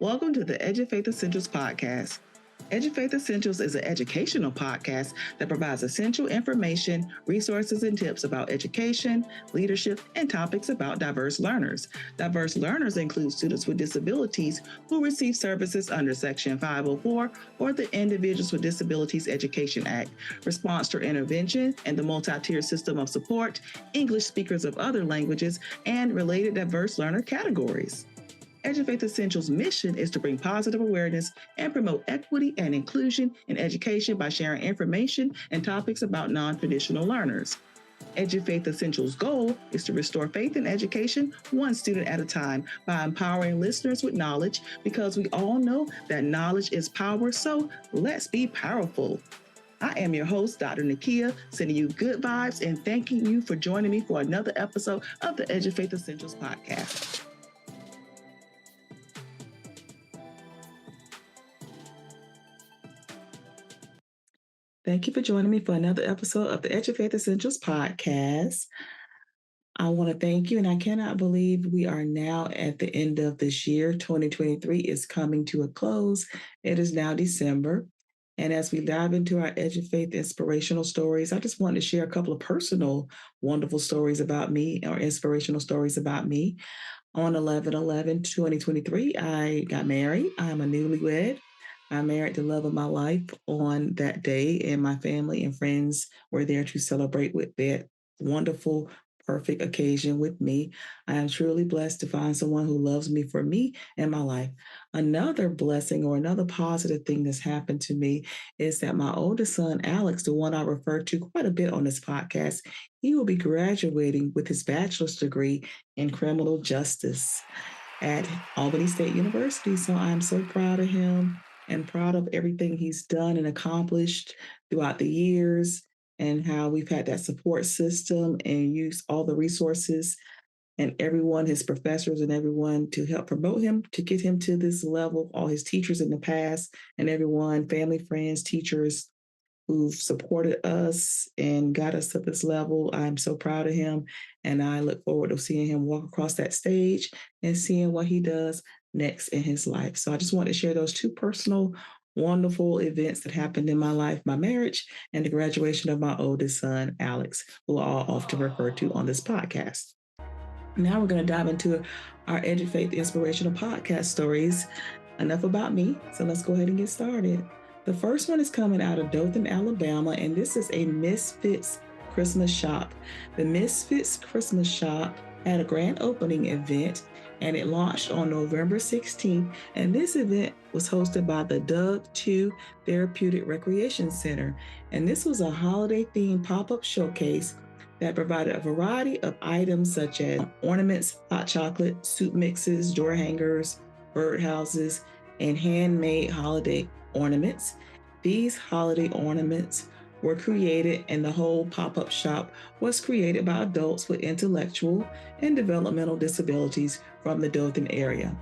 Welcome to the Edufaith Essentials Podcast. Edufaith Essentials is an educational podcast that provides essential information, resources, and tips about education, leadership, and topics about diverse learners. Diverse learners include students with disabilities who receive services under Section 504 or the Individuals with Disabilities Education Act, response to intervention and the multi-tiered system of support, English speakers of other languages, and related diverse learner categories. Edufaith Essentials' mission is to bring positive awareness and promote equity and inclusion in education by sharing information and topics about non-traditional learners. Edufaith Essentials' goal is to restore faith in education one student at a time by empowering listeners with knowledge, because we all know that knowledge is power, so let's be powerful. I am your host, Dr. Nakia, sending you good vibes and thanking you for joining me for another episode of the Edufaith Essentials Podcast. Thank you for joining me for another episode of the Edufaith Essentials Podcast. I want to thank you, and I cannot believe we are now at the end of this year. 2023 is coming to a close. It is now December. And as we dive into our Edufaith inspirational stories, I just wanted to share a couple of personal, wonderful stories about me, or inspirational stories about me. On 11/11/2023, I got married. I'm a newlywed. I married the love of my life on that day, and my family and friends were there to celebrate with that wonderful, perfect occasion with me. I am truly blessed to find someone who loves me for me and my life. Another blessing, or another positive thing that's happened to me, is that my oldest son, Alex, the one I refer to quite a bit on this podcast, he will be graduating with his bachelor's degree in criminal justice at Albany State University. So I'm so proud of him and proud of everything he's done and accomplished throughout the years, and how we've had that support system and used all the resources and everyone, his professors and everyone, to help promote him, to get him to this level, all his teachers in the past and everyone, family, friends, teachers who've supported us and got us to this level. I'm so proud of him, and I look forward to seeing him walk across that stage and seeing what he does next in his life. So I just want to share those two personal, wonderful events that happened in my life: my marriage and the graduation of my oldest son, Alex, who I often refer to on this podcast. Now we're going to dive into our Edufaith Inspirational Podcast stories. Enough about me, so let's go ahead and get started. The first one is coming out of Dothan, Alabama, and this is a Misfits Christmas shop. The Misfits Christmas shop had a grand opening event, and it launched on November 16th. And this event was hosted by the Doug 2 Therapeutic Recreation Center. And this was a holiday-themed pop-up showcase that provided a variety of items such as ornaments, hot chocolate, soup mixes, door hangers, birdhouses, and handmade holiday ornaments. These holiday ornaments were created, and the whole pop-up shop was created by adults with intellectual and developmental disabilities from the Dothan area.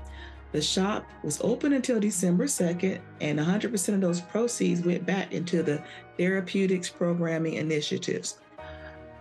The shop was open until December 2nd, and 100% of those proceeds went back into the therapeutics programming initiatives.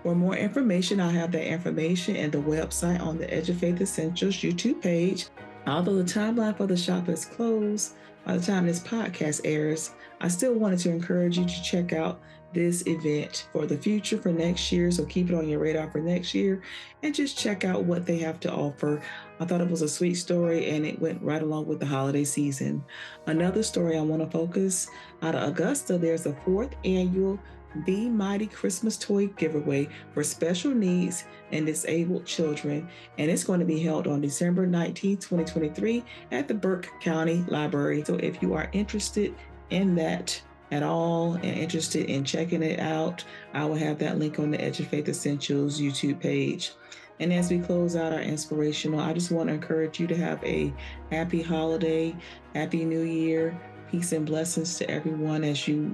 For more information, I have that information and the website on the Edufaith Essentials YouTube page. Although the timeline for the shop is closed by the time this podcast airs, I still wanted to encourage you to check out this event for the future, for next year. So keep it on your radar for next year and just check out what they have to offer. I thought it was a sweet story, and it went right along with the holiday season. Another story I want to focus out of Augusta, there's a 4th annual Be Mighty Christmas Toy Giveaway for special needs and disabled children, and it's going to be held on December 19, 2023 at the Burke County Library. So if you are interested in that at all and interested in checking it out, I will have that link on the Edufaith Essentials YouTube page. And as we close out our inspirational, I just want to encourage you to have a happy holiday, happy new year, peace and blessings to everyone as you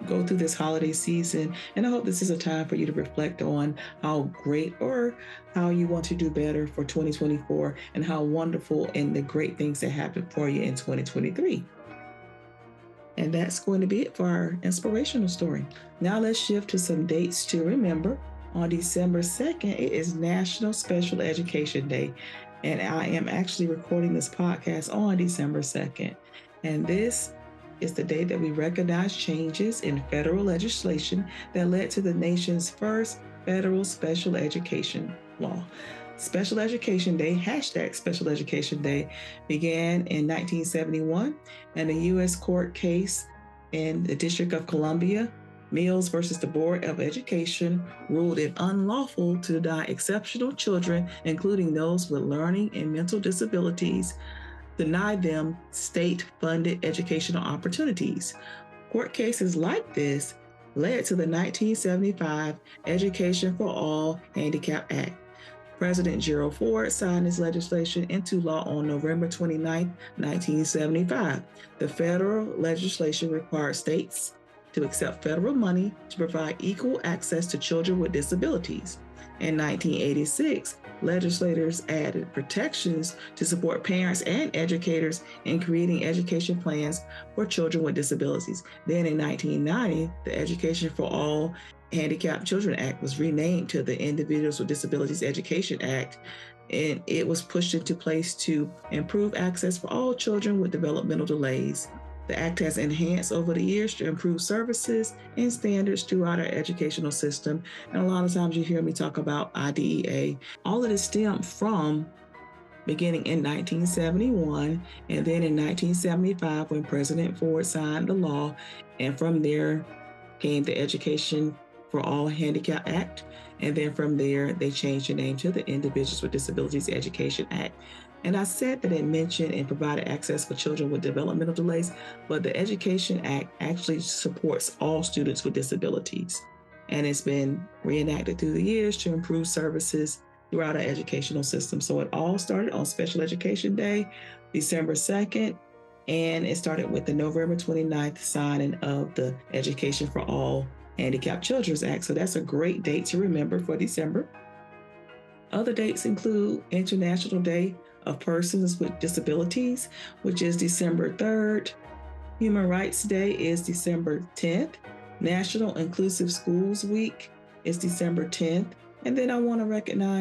go through this holiday season. And I hope this is a time for you to reflect on how great or how you want to do better for 2024, and how wonderful and the great things that happened for you in 2023. And that's going to be it for our inspirational story. Now let's shift to some dates to remember. On December 2nd, it is National Special Education Day. And I am actually recording this podcast on December 2nd. And this is the day that we recognize changes in federal legislation that led to the nation's first federal special education law. Special Education Day, hashtag Special Education Day, began in 1971, and a U.S. court case in the District of Columbia, Mills versus the Board of Education, ruled it unlawful to deny exceptional children, including those with learning and mental disabilities, deny them state-funded educational opportunities. Court cases like this led to the 1975 Education for All Handicap Act. President Gerald Ford signed this legislation into law on November 29, 1975. The federal legislation required states to accept federal money to provide equal access to children with disabilities. In 1986, legislators added protections to support parents and educators in creating education plans for children with disabilities. Then in 1990, the Education for All Handicapped Children Act was renamed to the Individuals with Disabilities Education Act, and it was pushed into place to improve access for all children with developmental delays. The act has enhanced over the years to improve services and standards throughout our educational system. And a lot of times you hear me talk about IDEA. All of this stemmed from beginning in 1971, and then in 1975 when President Ford signed the law, and from there came the Education for All Handicap Act, and then from there they changed the name to the Individuals with Disabilities Education Act. And I said that it mentioned and provided access for children with developmental delays, but the Education Act actually supports all students with disabilities. And it's been reenacted through the years to improve services throughout our educational system. So it all started on Special Education Day, December 2nd, and it started with the November 29th signing of the Education for All Handicapped Children's Act. So that's a great date to remember for December. Other dates include International Day of Persons with Disabilities, which is December 3rd. Human Rights Day is December 10th. National Inclusive Schools Week is December 10th. And then I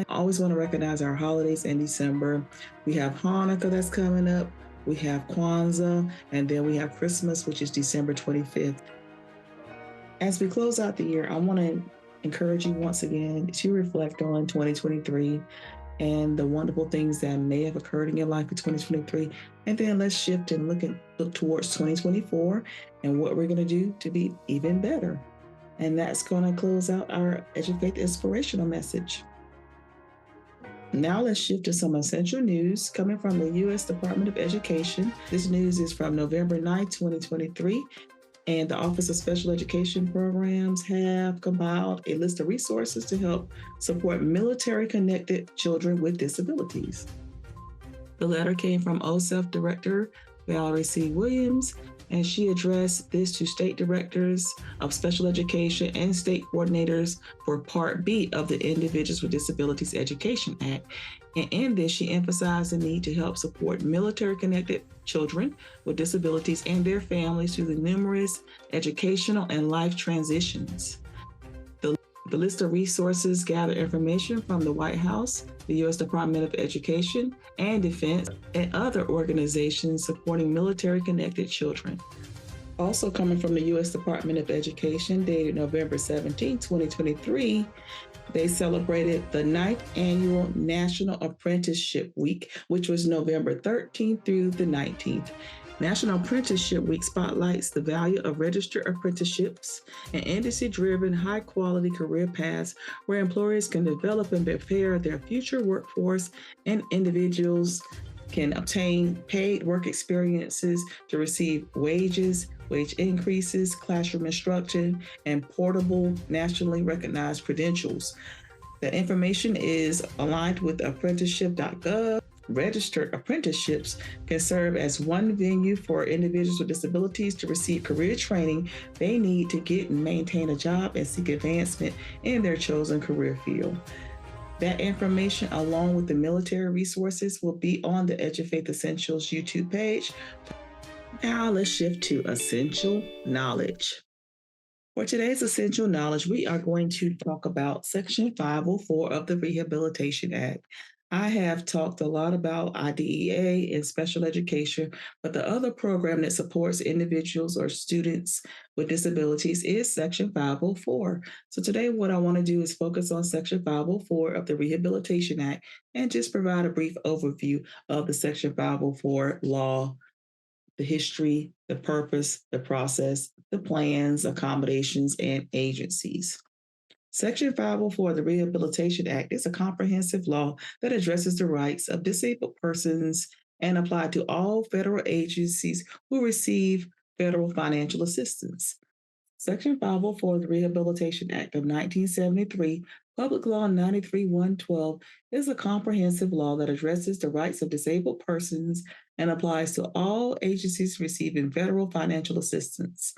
always want to recognize our holidays in December. We have Hanukkah that's coming up. We have Kwanzaa, and then we have Christmas, which is December 25th. As we close out the year, I want to encourage you once again to reflect on 2023 and the wonderful things that may have occurred in your life in 2023. And then let's shift and look towards 2024 and what we're going to do to be even better. And that's going to close out our Edufaith Inspirational Message. Now let's shift to some essential news coming from the U.S. Department of Education. This news is from November 9, 2023. And the Office of Special Education Programs have compiled a list of resources to help support military-connected children with disabilities. The letter came from OSEF Director Valerie C. Williams, and she addressed this to state directors of special education and state coordinators for Part B of the Individuals with Disabilities Education Act. And in this, she emphasized the need to help support military-connected children with disabilities and their families through the numerous educational and life transitions. The list of resources gather information from the White House, the U.S. Department of Education and Defense, and other organizations supporting military-connected children. Also coming from the U.S. Department of Education, dated November 17, 2023, they celebrated the 9th Annual National Apprenticeship Week, which was November 13th through the 19th. National Apprenticeship Week spotlights the value of registered apprenticeships, an industry-driven, high-quality career paths where employers can develop and prepare their future workforce, and individuals can obtain paid work experiences to receive wages, wage increases, classroom instruction, and portable, nationally recognized credentials. The information is aligned with apprenticeship.gov. Registered apprenticeships can serve as one venue for individuals with disabilities to receive career training they need to get and maintain a job and seek advancement in their chosen career field. That information, along with the military resources, will be on the Edufaith Essentials YouTube page. Now let's shift to essential knowledge. For today's essential knowledge, we are going to talk about Section 504 of the Rehabilitation Act. I have talked a lot about IDEA and special education, but the other program that supports individuals or students with disabilities is Section 504. So today, what I want to do is focus on Section 504 of the Rehabilitation Act and just provide a brief overview of the Section 504 law, the history, the purpose, the process, the plans, accommodations, and agencies. Section 504 of the Rehabilitation Act is a comprehensive law that addresses the rights of disabled persons and applied to all federal agencies who receive federal financial assistance. Section 504 of the Rehabilitation Act of 1973, Public Law 93-112, is a comprehensive law that addresses the rights of disabled persons and applies to all agencies receiving federal financial assistance.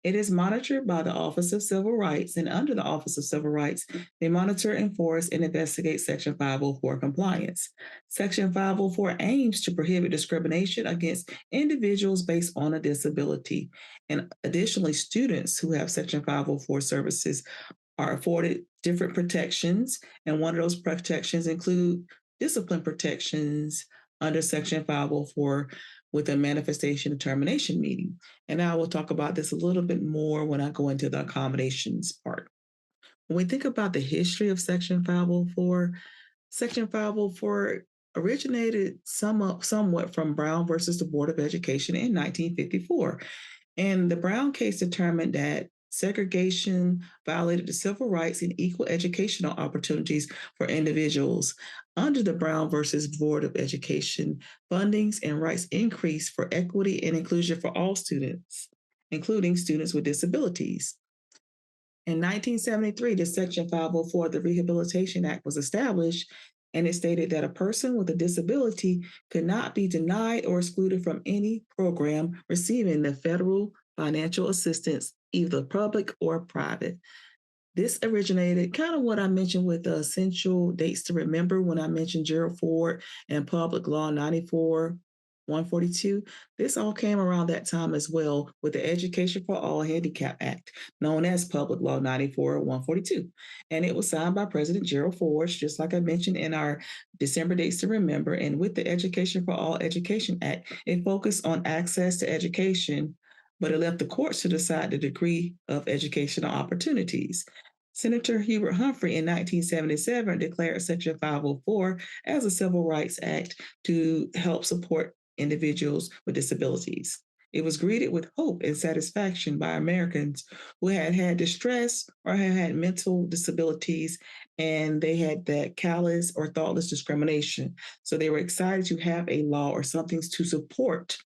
It is monitored by the Office of Civil Rights, and under the Office of Civil Rights, they monitor, enforce, and investigate Section 504 compliance. Section 504 aims to prohibit discrimination against individuals based on a disability. And additionally, students who have Section 504 services are afforded different protections, and one of those protections include discipline protections under Section 504 with a manifestation determination meeting. And I will talk about this a little bit more when I go into the accommodations part. When we think about the history of Section 504, Section 504 originated somewhat from Brown versus the Board of Education in 1954. And the Brown case determined that segregation violated the civil rights and equal educational opportunities for individuals. Under the Brown versus Board of Education, fundings and rights increased for equity and inclusion for all students, including students with disabilities. In 1973, the Section 504 of the Rehabilitation Act was established, and it stated that a person with a disability could not be denied or excluded from any program receiving the federal financial assistance, either public or private. This originated kind of what I mentioned with the essential dates to remember when I mentioned Gerald Ford and Public Law 94. 142. This all came around that time as well with the Education for All Handicap Act, known as Public Law 94-142. And it was signed by President Gerald Ford, just like I mentioned in our December dates to remember. And with the Education for All Education Act, it focused on access to education, but it left the courts to decide the degree of educational opportunities. Senator Hubert Humphrey in 1977 declared Section 504 as a civil rights act to help support individuals with disabilities. It was greeted with hope and satisfaction by Americans who had had distress or had had mental disabilities, and they had that callous or thoughtless discrimination. So they were excited to have a law or something to support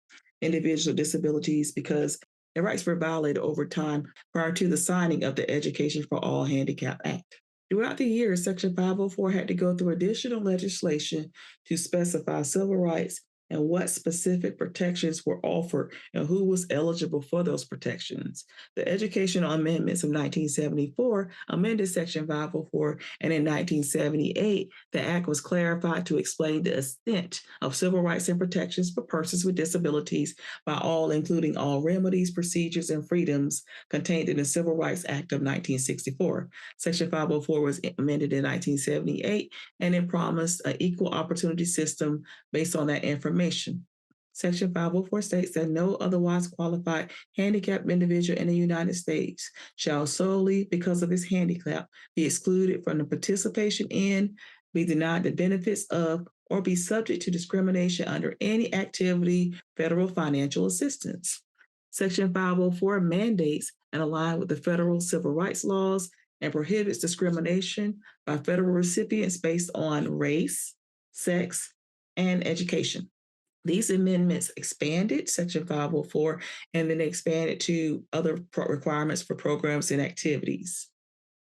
individuals with disabilities because their rights were violated over time prior to the signing of the Education for All Handicap Act. Throughout the years, Section 504 had to go through additional legislation to specify civil rights and what specific protections were offered and who was eligible for those protections. The Educational Amendments of 1974 amended Section 504, and in 1978, the Act was clarified to explain the extent of civil rights and protections for persons with disabilities by all, including all remedies, procedures, and freedoms contained in the Civil Rights Act of 1964. Section 504 was amended in 1978, and it promised an equal opportunity system based on that information. Section 504 states that no otherwise qualified handicapped individual in the United States shall solely because of his handicap be excluded from the participation in, be denied the benefits of, or be subject to discrimination under any activity, federal financial assistance. Section 504 mandates and aligns with the federal civil rights laws and prohibits discrimination by federal recipients based on race, sex, and education. These amendments expanded Section 504 and then expanded to other requirements for programs and activities.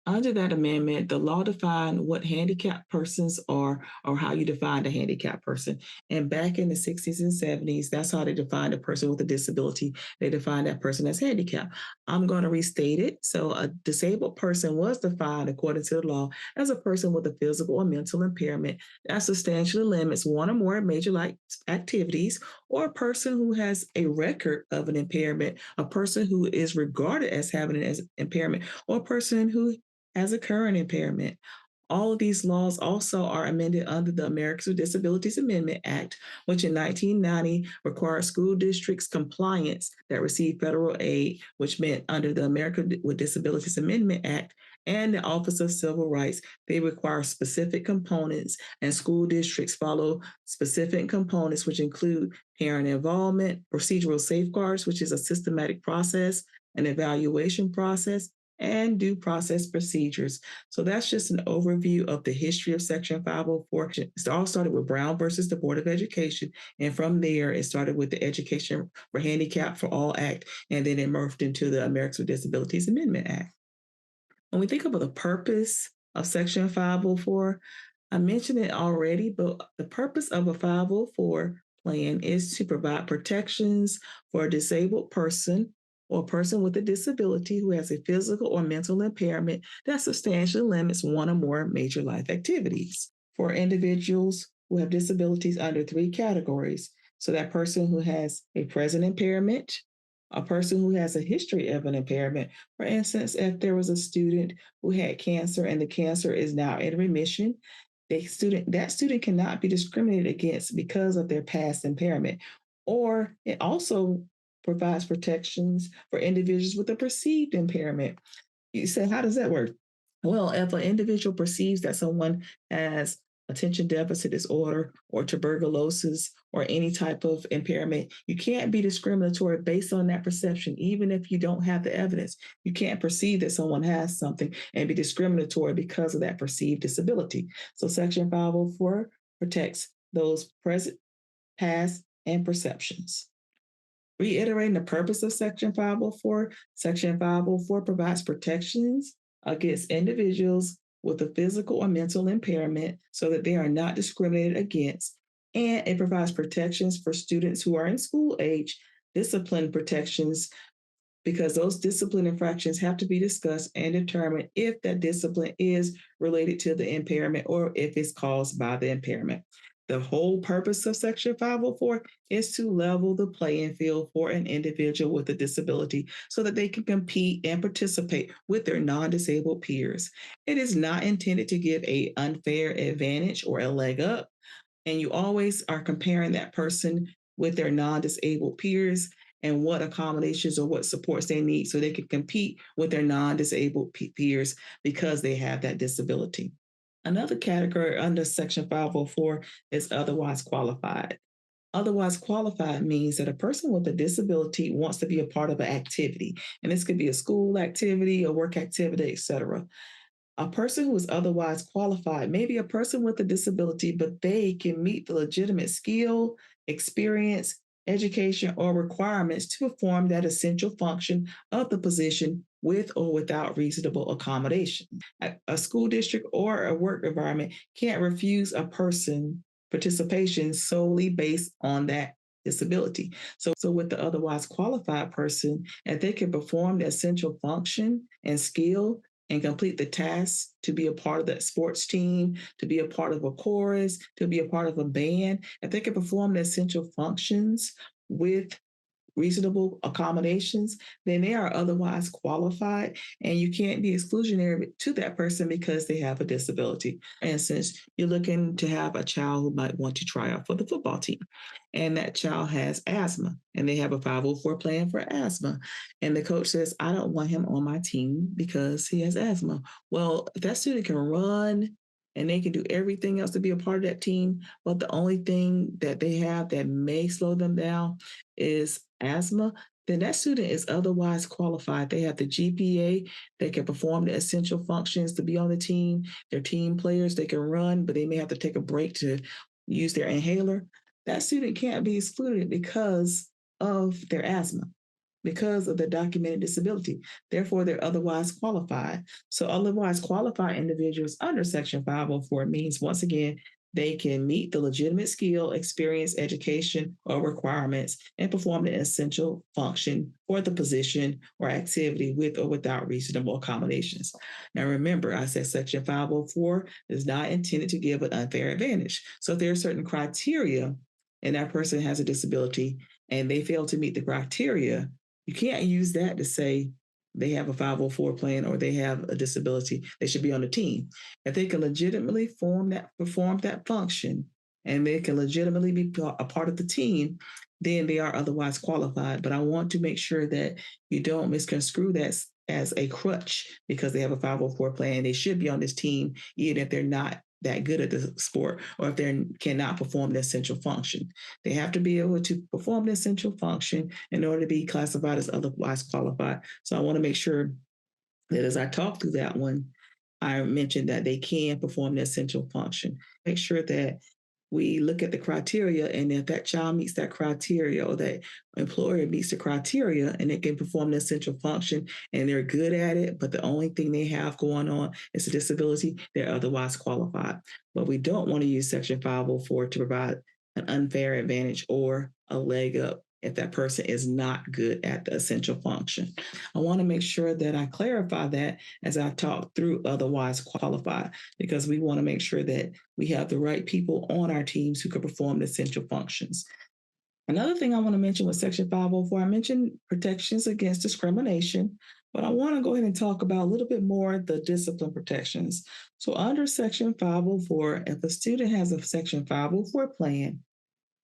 Under that amendment, the law defined what handicapped persons are or how you define a handicapped person. And back in the 60s and 70s, that's how they defined a person with a disability. They defined that person as handicapped. I'm going to restate it. So a disabled person was defined according to the law as a person with a physical or mental impairment that substantially limits one or more major life activities, or a person who has a record of an impairment, a person who is regarded as having an impairment, or a person who has a current impairment. All of these laws also are amended under the Americans with Disabilities Amendment Act, which in 1990 required school districts compliance that received federal aid, which meant under the Americans with Disabilities Amendment Act and the Office of Civil Rights, they require specific components, and school districts follow specific components, which include parent involvement, procedural safeguards, which is a systematic process, an evaluation process, and due process procedures. So that's just an overview of the history of Section 504. It all started with Brown versus the Board of Education. And from there, it started with the Education for Handicap for All Act, and then it morphed into the Americans with Disabilities Amendment Act. When we think about the purpose of Section 504, I mentioned it already, but the purpose of a 504 plan is to provide protections for a disabled person or a person with a disability who has a physical or mental impairment that substantially limits one or more major life activities. For individuals who have disabilities under 3 categories, so that person who has a present impairment, a person who has a history of an impairment. For instance, if there was a student who had cancer and the cancer is now in remission, that student cannot be discriminated against because of their past impairment. Or it also provides protections for individuals with a perceived impairment. You say, how does that work? Well, if an individual perceives that someone has attention deficit disorder or tuberculosis or any type of impairment, you can't be discriminatory based on that perception, even if you don't have the evidence. You can't perceive that someone has something and be discriminatory because of that perceived disability. So Section 504 protects those present, past, and perceptions. Reiterating the purpose of Section 504, Section 504 provides protections against individuals with a physical or mental impairment so that they are not discriminated against. And it provides protections for students who are in school age, discipline protections, because those discipline infractions have to be discussed and determined if that discipline is related to the impairment or if it's caused by the impairment. The whole purpose of Section 504 is to level the playing field for an individual with a disability so that they can compete and participate with their non-disabled peers. It is not intended to give an unfair advantage or a leg up, and you always are comparing that person with their non-disabled peers and what accommodations or what supports they need so they can compete with their non-disabled peers because they have that disability. Another category under Section 504 is otherwise qualified. Otherwise qualified means that a person with a disability wants to be a part of an activity, and this could be a school activity, a work activity, etc. A person who is otherwise qualified may be a person with a disability, but they can meet the legitimate skill, experience, education, or requirements to perform that essential function of the position with or without reasonable accommodation. A school district or a work environment can't refuse a person participation solely based on that disability. So with the otherwise qualified person, if they can perform the essential function and skill and complete the tasks to be a part of that sports team, to be a part of a chorus, to be a part of a band, if they can perform the essential functions with reasonable accommodations, then they are otherwise qualified, and you can't be exclusionary to that person because they have a disability. For instance, you're looking to have a child who might want to try out for the football team, and that child has asthma, and they have a 504 plan for asthma. And the coach says, I don't want him on my team because he has asthma. Well, if that student can run and they can do everything else to be a part of that team, but the only thing that they have that may slow them down is asthma, then that student is otherwise qualified. They have the GPA, they can perform the essential functions to be on the team. They're team players, they can run, but they may have to take a break to use their inhaler. That student can't be excluded because of their asthma, because of the documented disability. Therefore, they're otherwise qualified. So otherwise qualified individuals under Section 504 means, once again, they can meet the legitimate skill, experience, education, or requirements and perform the essential function for the position or activity with or without reasonable accommodations. Now, remember, I said Section 504 is not intended to give an unfair advantage. So if there are certain criteria and that person has a disability and they fail to meet the criteria, you can't use that to say they have a 504 plan or they have a disability, they should be on the team. If they can legitimately perform that function and they can legitimately be a part of the team, then they are otherwise qualified. But I want to make sure that you don't misconstrue that as a crutch because they have a 504 plan. They should be on this team, even if they're not that good at the sport or if they cannot perform the essential function. They have to be able to perform the essential function in order to be classified as otherwise qualified. So I want to make sure that as I talk through that one, I mentioned that they can perform the essential function. Make sure that we look at the criteria, and if that child meets that criteria or that employer meets the criteria and they can perform the essential function and they're good at it, but the only thing they have going on is a disability, they're otherwise qualified. But we don't want to use Section 504 to provide an unfair advantage or a leg up if that person is not good at the essential function. I want to make sure that I clarify that as I talk through otherwise qualified, because we want to make sure that we have the right people on our teams who can perform the essential functions. Another thing I want to mention with Section 504, I mentioned protections against discrimination, but I want to go ahead and talk about a little bit more the discipline protections. So under Section 504, if a student has a Section 504 plan,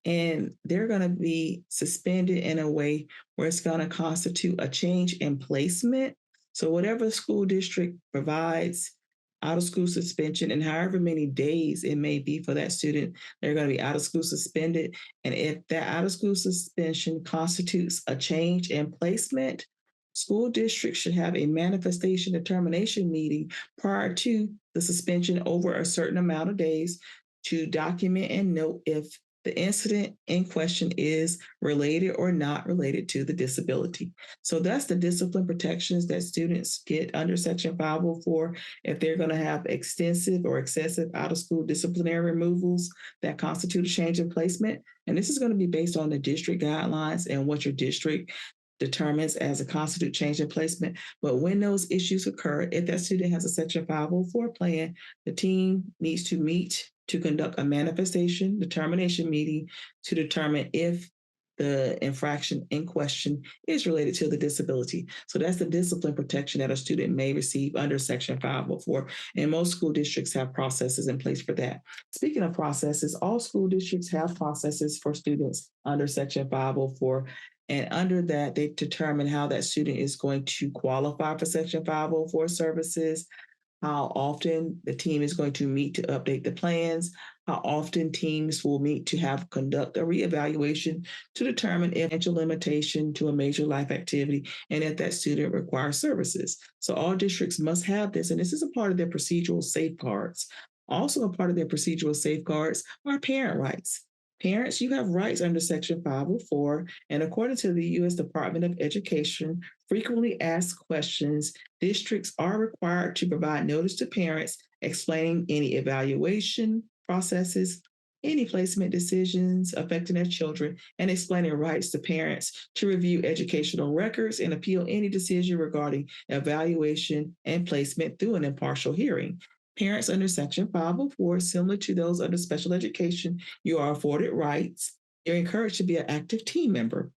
and they're going to be suspended in a way where it's going to constitute a change in placement. So whatever the school district provides, out of school suspension, and however many days it may be for that student, they're going to be out of school suspended. And if that out of school suspension constitutes a change in placement, school districts should have a manifestation determination meeting prior to the suspension over a certain amount of days to document and note if the incident in question is related or not related to the disability. So that's the discipline protections that students get under Section 504 if they're going to have extensive or excessive out-of-school disciplinary removals that constitute a change in placement. And this is going to be based on the district guidelines and what your district determines as a constitute change in placement. But when those issues occur, if that student has a Section 504 plan, the team needs to meet to conduct a manifestation determination meeting to determine if the infraction in question is related to the disability. So that's the discipline protection that a student may receive under Section 504. And most school districts have processes in place for that. Speaking of processes, all school districts have processes for students under Section 504. And under that, they determine how that student is going to qualify for Section 504 services, how often the team is going to meet to update the plans, how often teams will meet to conduct a reevaluation to determine if potential limitation to a major life activity and if that student requires services. So all districts must have this, and this is a part of their procedural safeguards. Also a part of their procedural safeguards are parent rights. Parents, you have rights under Section 504, and according to the U.S. Department of Education, frequently asked questions, districts are required to provide notice to parents explaining any evaluation processes, any placement decisions affecting their children, and explaining rights to parents to review educational records and appeal any decision regarding evaluation and placement through an impartial hearing. Parents under Section 504, similar to those under special education, you are afforded rights. You're encouraged to be an active team member.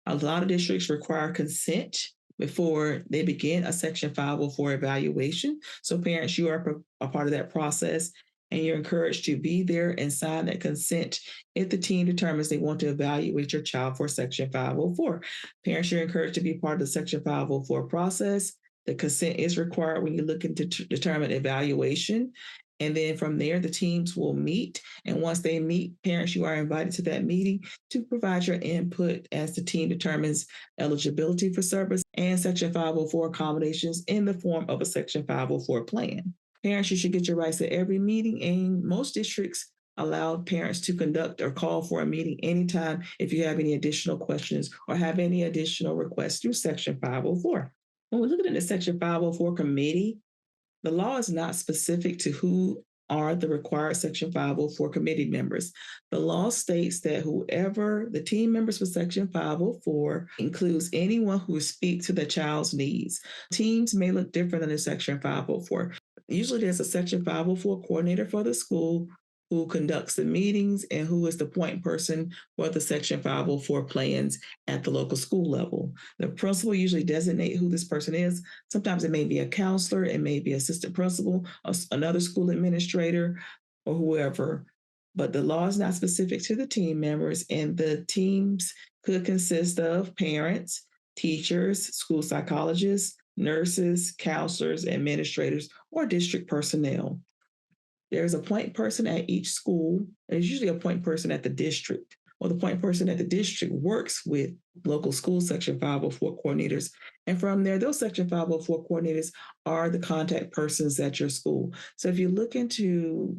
A lot of districts require consent before they begin a Section 504 evaluation. So parents, you are a part of that process, and you're encouraged to be there and sign that consent if the team determines they want to evaluate your child for Section 504. Parents, you're encouraged to be part of the Section 504 process. The consent is required when you're looking to determine evaluation. And then from there, the teams will meet. And once they meet, parents, you are invited to that meeting to provide your input as the team determines eligibility for service and Section 504 accommodations in the form of a Section 504 plan. Parents, you should get your rights at every meeting, and most districts allow parents to conduct or call for a meeting anytime if you have any additional questions or have any additional requests through Section 504. When we're looking at the Section 504 committee, the law is not specific to who are the required Section 504 committee members. The law states that whoever the team members for Section 504 includes anyone who speaks to the child's needs. Teams may look different under Section 504. Usually there's a Section 504 coordinator for the school who conducts the meetings, and who is the point person for the Section 504 plans at the local school level. The principal usually designate who this person is. Sometimes it may be a counselor, it may be assistant principal, another school administrator, or whoever. But the law is not specific to the team members, and the teams could consist of parents, teachers, school psychologists, nurses, counselors, administrators, or district personnel. There's a point person at each school. There's usually a point person at the district, or the point person at the district works with local school Section 504 coordinators. And from there, those Section 504 coordinators are the contact persons at your school. So if you're looking to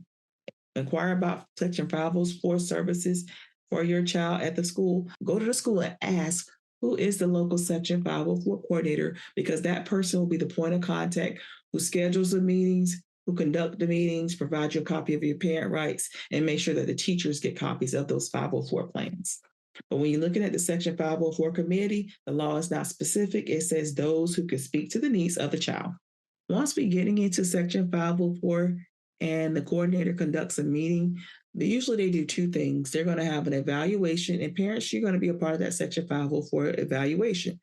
inquire about Section 504 services for your child at the school, go to the school and ask who is the local Section 504 coordinator, because that person will be the point of contact who schedules the meetings, who conduct the meetings, provide you a copy of your parent rights, and make sure that the teachers get copies of those 504 plans. But when you're looking at the Section 504 committee, the law is not specific. It says those who can speak to the needs of the child. Once we're getting into Section 504 and the coordinator conducts a meeting, usually they do two things. They're going to have an evaluation, and parents, you're going to be a part of that Section 504 evaluation.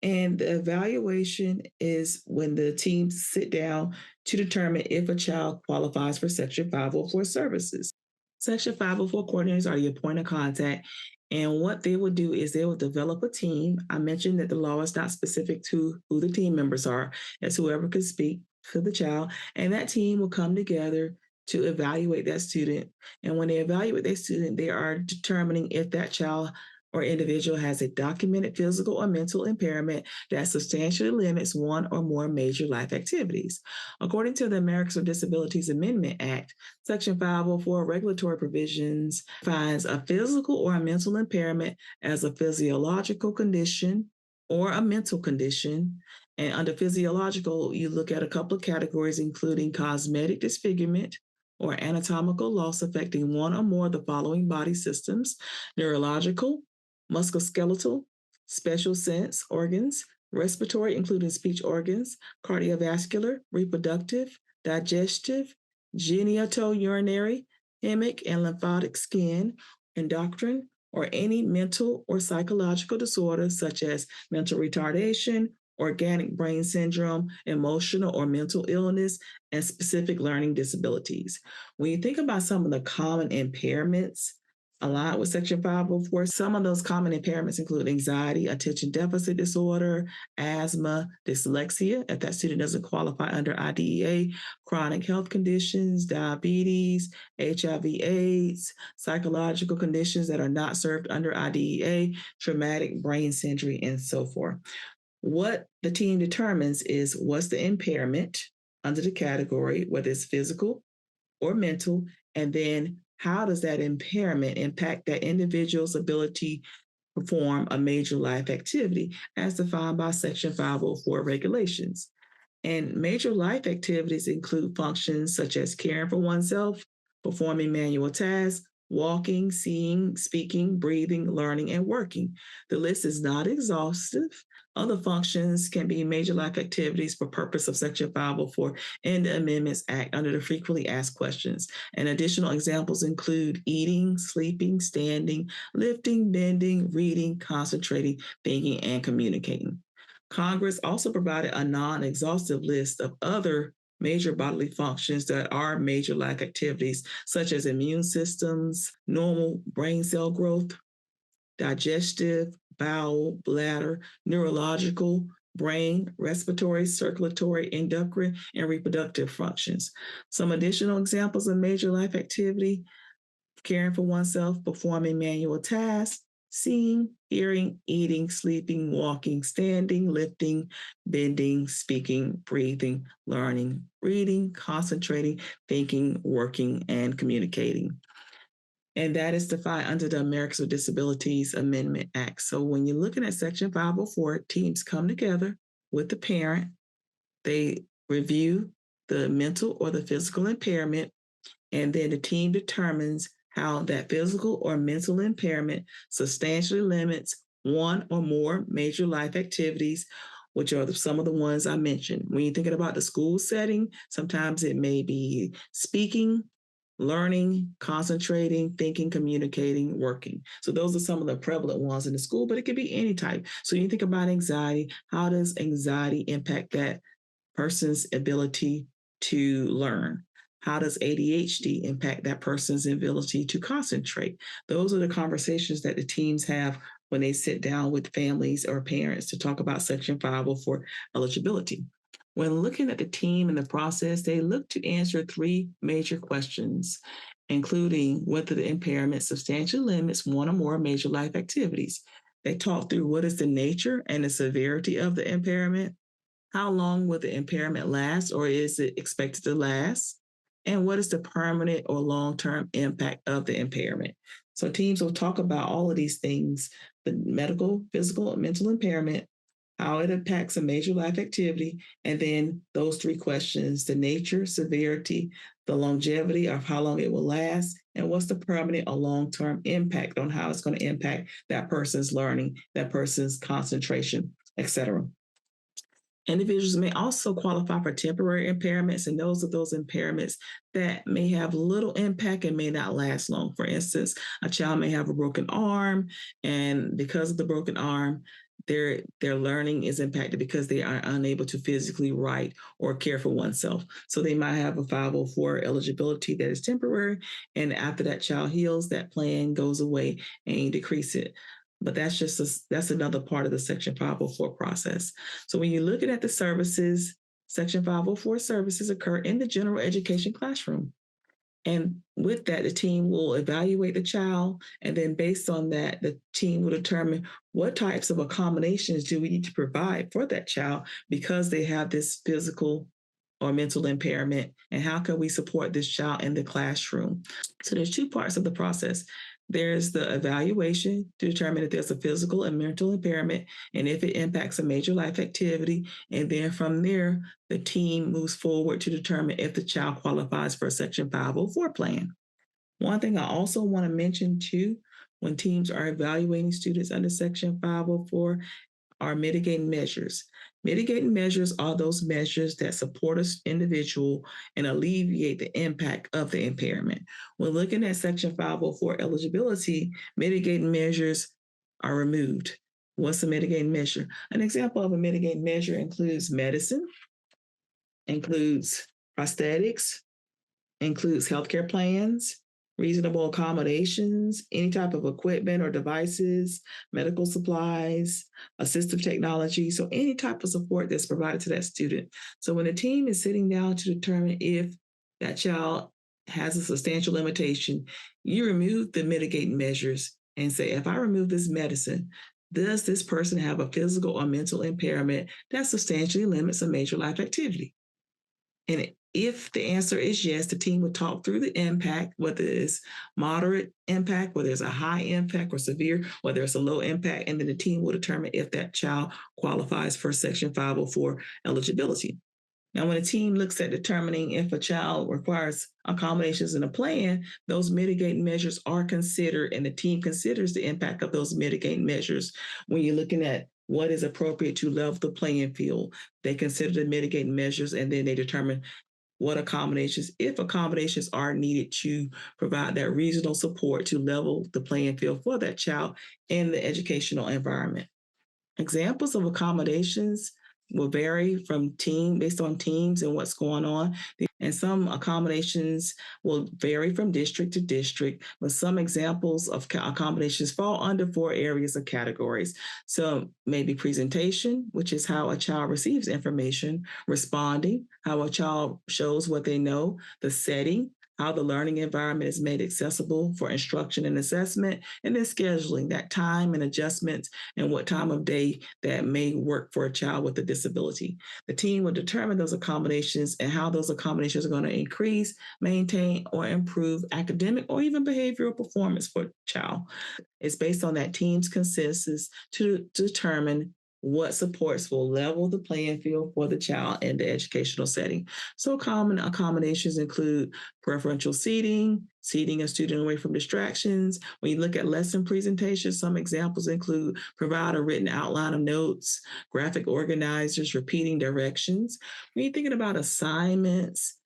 And the evaluation is when the teams sit down to determine if a child qualifies for Section 504 services. Section 504 coordinators are your point of contact. And what they will do is they will develop a team. I mentioned that the law is not specific to who the team members are. It's whoever can speak to the child. And that team will come together to evaluate that student. And when they evaluate that student, they are determining if that child or individual has a documented physical or mental impairment that substantially limits one or more major life activities. According to the Americans with Disabilities Amendment Act, Section 504 regulatory provisions defines a physical or a mental impairment as a physiological condition or a mental condition. And under physiological, you look at a couple of categories, including cosmetic disfigurement or anatomical loss affecting one or more of the following body systems: neurological, musculoskeletal, special sense organs, respiratory, including speech organs, cardiovascular, reproductive, digestive, genitourinary, hemic and lymphatic, skin, endocrine, or any mental or psychological disorder such as mental retardation, organic brain syndrome, emotional or mental illness, and specific learning disabilities. When you think about some of the common impairments aligned with Section 504, some of those common impairments include anxiety, attention deficit disorder, asthma, dyslexia, if that student doesn't qualify under IDEA, chronic health conditions, diabetes, HIV/AIDS, psychological conditions that are not served under IDEA, traumatic brain injury, and so forth. What the team determines is what's the impairment under the category, whether it's physical or mental, and then how does that impairment impact that individual's ability to perform a major life activity as defined by Section 504 regulations. And major life activities include functions such as caring for oneself, performing manual tasks, walking, seeing, speaking, breathing, learning, and working. The list is not exhaustive. Other functions can be major life activities for purpose of Section 504 and the Amendments Act under the frequently asked questions. And additional examples include eating, sleeping, standing, lifting, bending, reading, concentrating, thinking, and communicating. Congress also provided a non-exhaustive list of other major bodily functions that are major life activities, such as immune systems, normal brain cell growth, digestive, bowel, bladder, neurological, brain, respiratory, circulatory, endocrine, and reproductive functions. Some additional examples of major life activity: caring for oneself, performing manual tasks, seeing, hearing, eating, sleeping, walking, standing, lifting, bending, speaking, breathing, learning, reading, concentrating, thinking, working, and communicating. And that is defined under the Americans with Disabilities Amendment Act. So when you're looking at Section 504, teams come together with the parent. They review the mental or the physical impairment, and then the team determines how that physical or mental impairment substantially limits one or more major life activities, which are some of the ones I mentioned. When you're thinking about the school setting, sometimes it may be speaking, learning, concentrating, thinking, communicating, working. So those are some of the prevalent ones in the school, but it could be any type. So you think about anxiety. How does anxiety impact that person's ability to learn? How does ADHD impact that person's ability to concentrate? Those are the conversations that the teams have when they sit down with families or parents to talk about Section 504 eligibility. When looking at the team and the process, they look to answer three major questions, including whether the impairment substantially limits one or more major life activities. They talk through what is the nature and the severity of the impairment, how long will the impairment last, or is it expected to last? And what is the permanent or long-term impact of the impairment? So teams will talk about all of these things: the medical, physical, and mental impairment, how it impacts a major life activity, and then those three questions: the nature, severity, the longevity of how long it will last, and what's the permanent or long-term impact on how it's going to impact that person's learning, that person's concentration, etc. Individuals may also qualify for temporary impairments, and those are those impairments that may have little impact and may not last long. For instance, a child may have a broken arm, and because of the broken arm, their learning is impacted because they are unable to physically write or care for oneself. So they might have a 504 eligibility that is temporary, and after that child heals, that plan goes away and you decrease it. But that's another part of the Section 504 process. So when you're looking at the services, Section 504 services occur in the general education classroom. And with that, the team will evaluate the child. And then based on that, the team will determine what types of accommodations do we need to provide for that child because they have this physical or mental impairment, and how can we support this child in the classroom? So there's two parts of the process. There's the evaluation to determine if there's a physical and mental impairment and if it impacts a major life activity. And then from there, the team moves forward to determine if the child qualifies for a Section 504 plan. One thing I also want to mention too, when teams are evaluating students under Section 504, are mitigating measures. Mitigating measures are those measures that support an individual and alleviate the impact of the impairment. When looking at Section 504 eligibility, mitigating measures are removed. What's a mitigating measure? An example of a mitigating measure includes medicine, includes prosthetics, includes healthcare plans, reasonable accommodations, any type of equipment or devices, medical supplies, assistive technology. So any type of support that's provided to that student. So when a team is sitting down to determine if that child has a substantial limitation, you remove the mitigating measures and say, if I remove this medicine, does this person have a physical or mental impairment that substantially limits a major life activity? And if the answer is yes, the team would talk through the impact, whether it's moderate impact, whether it's a high impact or severe, whether it's a low impact, and then the team will determine if that child qualifies for Section 504 eligibility. Now, when a team looks at determining if a child requires accommodations in a plan, those mitigating measures are considered, and the team considers the impact of those mitigating measures. When you're looking at what is appropriate to level the playing field, they consider the mitigating measures, and then they determine what accommodations, if accommodations are needed to provide that reasonable support to level the playing field for that child in the educational environment. Examples of accommodations will vary from team based on teams and what's going on. And some accommodations will vary from district to district, but some examples of accommodations fall under 4 areas of categories. So maybe presentation, which is how a child receives information; responding, how a child shows what they know; the setting, how the learning environment is made accessible for instruction and assessment; and then scheduling, that time and adjustments and what time of day that may work for a child with a disability. The team will determine those accommodations and how those accommodations are going to increase, maintain, or improve academic or even behavioral performance for a child. It's based on that team's consensus to determine what supports will level the playing field for the child in the educational setting. So common accommodations include preferential seating, seating a student away from distractions. When you look at lesson presentations, some examples include provide a written outline of notes, graphic organizers, repeating directions. When you're thinking about assignments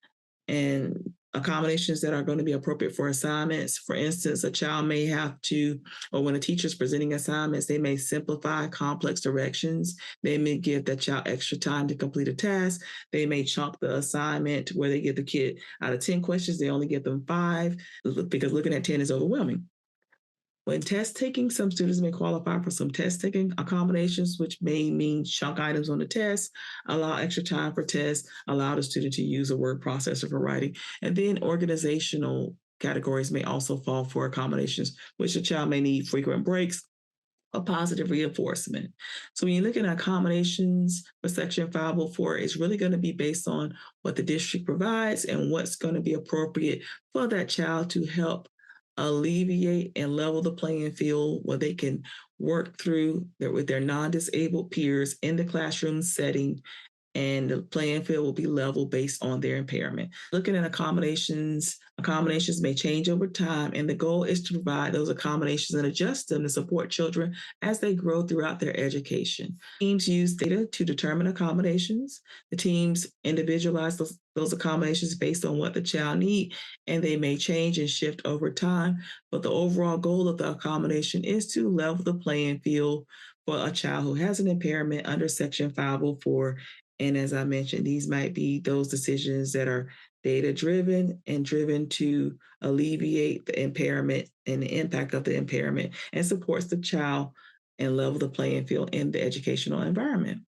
and accommodations that are going to be appropriate for assignments. For instance, a child may have to, or when a teacher is presenting assignments, they may simplify complex directions. They may give that child extra time to complete a task. They may chunk the assignment where they give the kid out of 10 questions, they only give them 5 because looking at 10 is overwhelming. When test taking, some students may qualify for some test taking accommodations, which may mean chunk items on the test, allow extra time for tests, allow the student to use a word processor for writing. And then organizational categories may also fall for accommodations, which the child may need frequent breaks, a positive reinforcement. So when you're looking at accommodations for Section 504, it's really going to be based on what the district provides and what's going to be appropriate for that child to help alleviate and level the playing field where they can work through with their non-disabled peers in the classroom setting, and the playing field will be level based on their impairment. Looking at accommodations may change over time, and the goal is to provide those accommodations and adjust them to support children as they grow throughout their education. Teams use data to determine accommodations. The teams individualize those accommodations based on what the child needs, and they may change and shift over time. But the overall goal of the accommodation is to level the playing field for a child who has an impairment under Section 504. And as I mentioned, these might be those decisions that are data driven and driven to alleviate the impairment and the impact of the impairment and supports the child and level the playing field in the educational environment.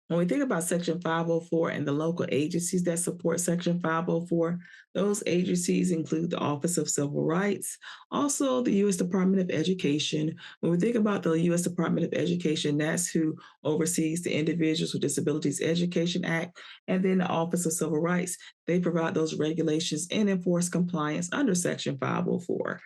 When we think about Section 504 and the local agencies that support Section 504, those agencies include the Office of Civil Rights, also the U.S. Department of Education. When we think about the U.S. Department of Education, that's who oversees the Individuals with Disabilities Education Act, and then the Office of Civil Rights. They provide those regulations and enforce compliance under Section 504.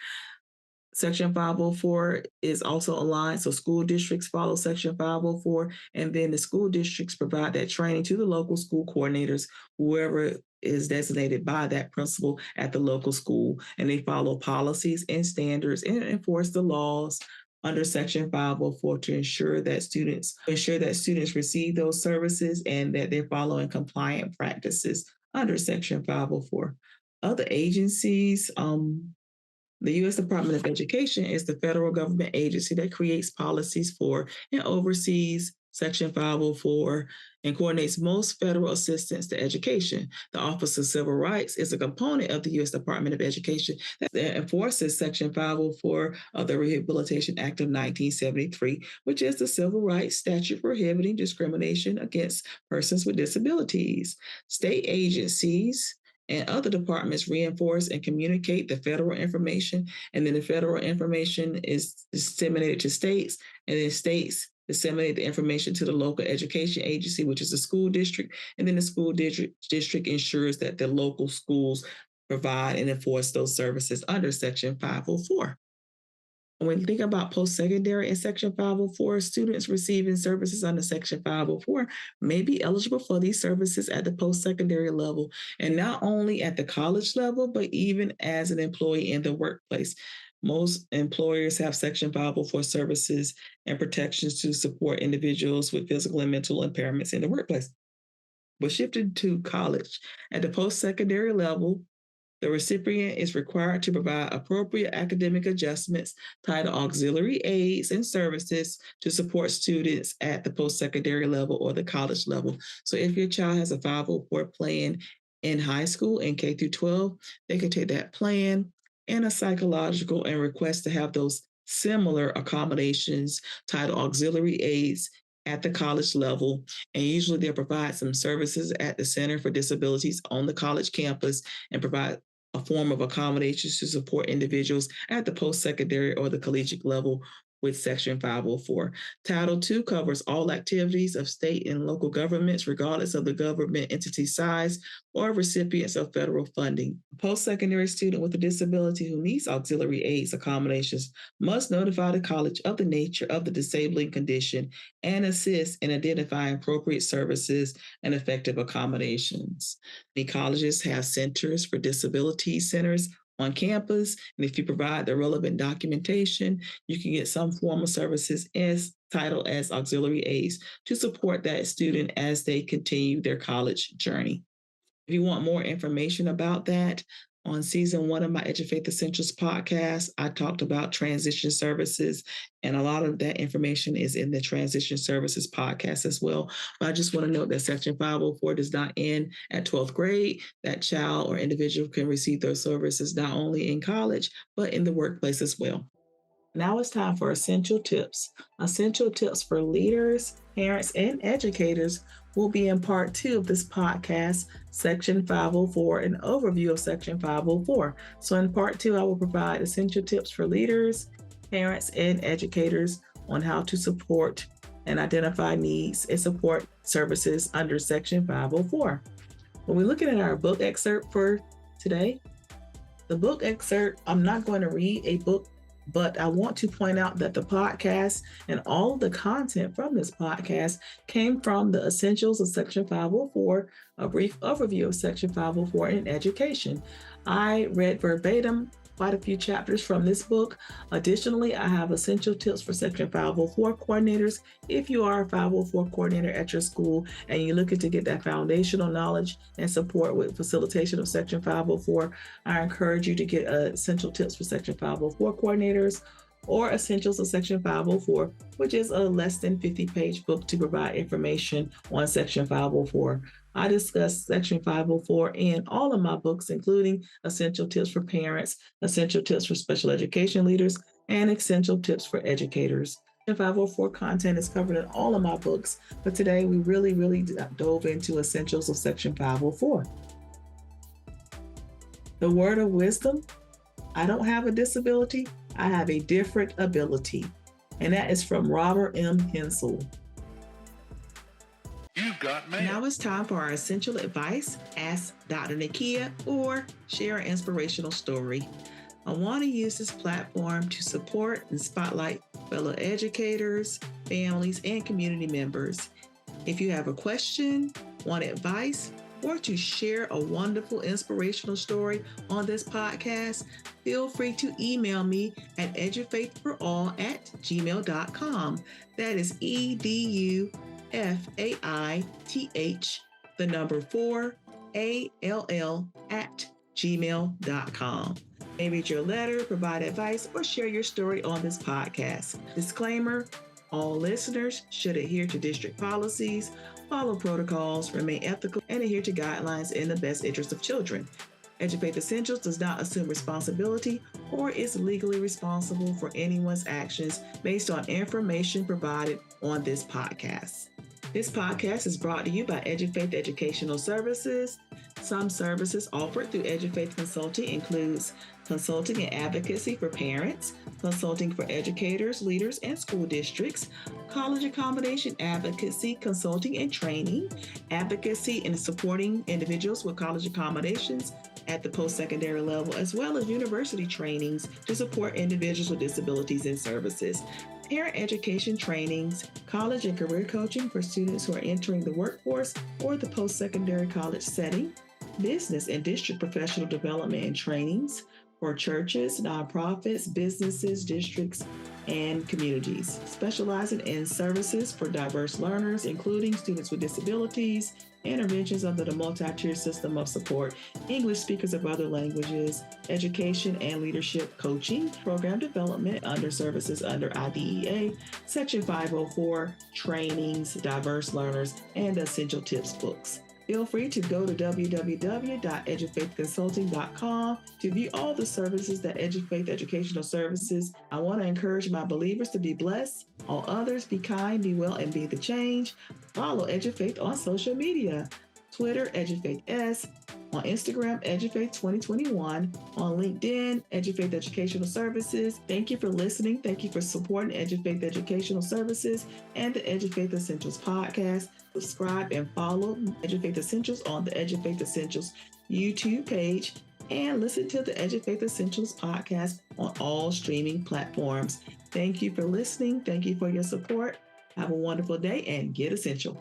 Section 504 is also aligned, so school districts follow Section 504, and then the school districts provide that training to the local school coordinators, whoever is designated by that principal at the local school, and they follow policies and standards and enforce the laws under Section 504 to ensure that students receive those services and that they're following compliant practices under Section 504. Other agencies, the U.S. Department of Education is the federal government agency that creates policies for and oversees Section 504 and coordinates most federal assistance to education. The Office of Civil Rights is a component of the U.S. Department of Education that enforces Section 504 of the Rehabilitation Act of 1973, which is the civil rights statute prohibiting discrimination against persons with disabilities. State agencies and other departments reinforce and communicate the federal information, and then the federal information is disseminated to states, and then states disseminate the information to the local education agency, which is the school district, and then the school district ensures that the local schools provide and enforce those services under Section 504. When you think about post-secondary in Section 504, students receiving services under Section 504 may be eligible for these services at the post-secondary level, and not only at the college level, but even as an employee in the workplace. Most employers have Section 504 services and protections to support individuals with physical and mental impairments in the workplace. But shifted to college, at the post-secondary level, the recipient is required to provide appropriate academic adjustments, titled auxiliary aids and services to support students at the post-secondary level or the college level. So if your child has a 504 plan in high school in K through 12, they can take that plan and a psychological and request to have those similar accommodations titled auxiliary aids at the college level. And usually they'll provide some services at the Center for Disabilities on the college campus and provide a form of accommodations to support individuals at the post-secondary or the collegiate level with Section 504. Title II covers all activities of state and local governments, regardless of the government entity size or recipients of federal funding. A post-secondary student with a disability who needs auxiliary aids accommodations must notify the college of the nature of the disabling condition and assist in identifying appropriate services and effective accommodations. Many colleges have centers for disability centers on campus, and if you provide the relevant documentation, you can get some form of services as titled as auxiliary aids to support that student as they continue their college journey. If you want more information about that, On season 1 of my Edufaith Essentials podcast, I talked about transition services, and a lot of that information is in the transition services podcast as well. But I just want to note that Section 504 does not end at 12th grade. That child or individual can receive those services not only in college, but in the workplace as well. Now it's time for essential tips. Essential tips for leaders, parents, and educators will be in part 2 of this podcast, Section 504, an overview of Section 504. So in part 2, I will provide essential tips for leaders, parents, and educators on how to support and identify needs and support services under Section 504. When we're looking at our book excerpt for today, the book excerpt, I'm not going to read a book, but I want to point out that the podcast and all of the content from this podcast came from the Essentials of Section 504, a brief overview of Section 504 in education. I read verbatim quite a few chapters from this book. Additionally, I have essential tips for Section 504 coordinators. If you are a 504 coordinator at your school and you're looking to get that foundational knowledge and support with facilitation of Section 504, I encourage you to get essential tips for Section 504 coordinators or Essentials of Section 504, which is a less than 50-page book to provide information on Section 504. I discuss Section 504 in all of my books, including Essential Tips for Parents, Essential Tips for Special Education Leaders, and Essential Tips for Educators. Section 504 content is covered in all of my books, but today we really dove into Essentials of Section 504. The word of wisdom: I don't have a disability, I have a different ability. And that is from Robert M. Hensel. You've got mail. Now it's time for our essential advice, Ask Dr. Nakia, or share an inspirational story. I want to use this platform to support and spotlight fellow educators, families, and community members. If you have a question, want advice, or to share a wonderful inspirational story on this podcast, feel free to email me at edufaithforall@gmail.com. That is EDUFAITH, the number 4ALL@gmail.com. Maybe read your letter, provide advice, or share your story on this podcast. Disclaimer: all listeners should adhere to district policies, follow protocols, remain ethical, and adhere to guidelines in the best interest of children. Edufaith Essentials does not assume responsibility or is legally responsible for anyone's actions based on information provided on this podcast. This podcast is brought to you by Edufaith Educational Services. Some services offered through Edufaith Consulting includes consulting and advocacy for parents, consulting for educators, leaders, and school districts, college accommodation advocacy, consulting and training, advocacy and supporting individuals with college accommodations at the post-secondary level, as well as university trainings to support individuals with disabilities and services, parent education trainings, college and career coaching for students who are entering the workforce or the post-secondary college setting, business and district professional development and trainings for churches, nonprofits, businesses, districts, and communities, specializing in services for diverse learners, including students with disabilities, interventions under the multi-tier system of support, English speakers of other languages, education and leadership coaching, program development under services under IDEA, Section 504, trainings, diverse learners, and essential tips books. Feel free to go to www.edufaithconsulting.com to view all the services that Edufaith Educational Services. I want to encourage my believers to be blessed. All others, be kind, be well, and be the change. Follow Edufaith on social media. Twitter, Edufaith S. On Instagram, Edufaith 2021. On LinkedIn, Edufaith Educational Services. Thank you for listening. Thank you for supporting Edufaith Educational Services and the Edufaith Essentials Podcast. Subscribe and follow Edufaith Essentials on the Edufaith Essentials YouTube page, and listen to the Edufaith Essentials Podcast on all streaming platforms. Thank you for listening. Thank you for your support. Have a wonderful day and get essential.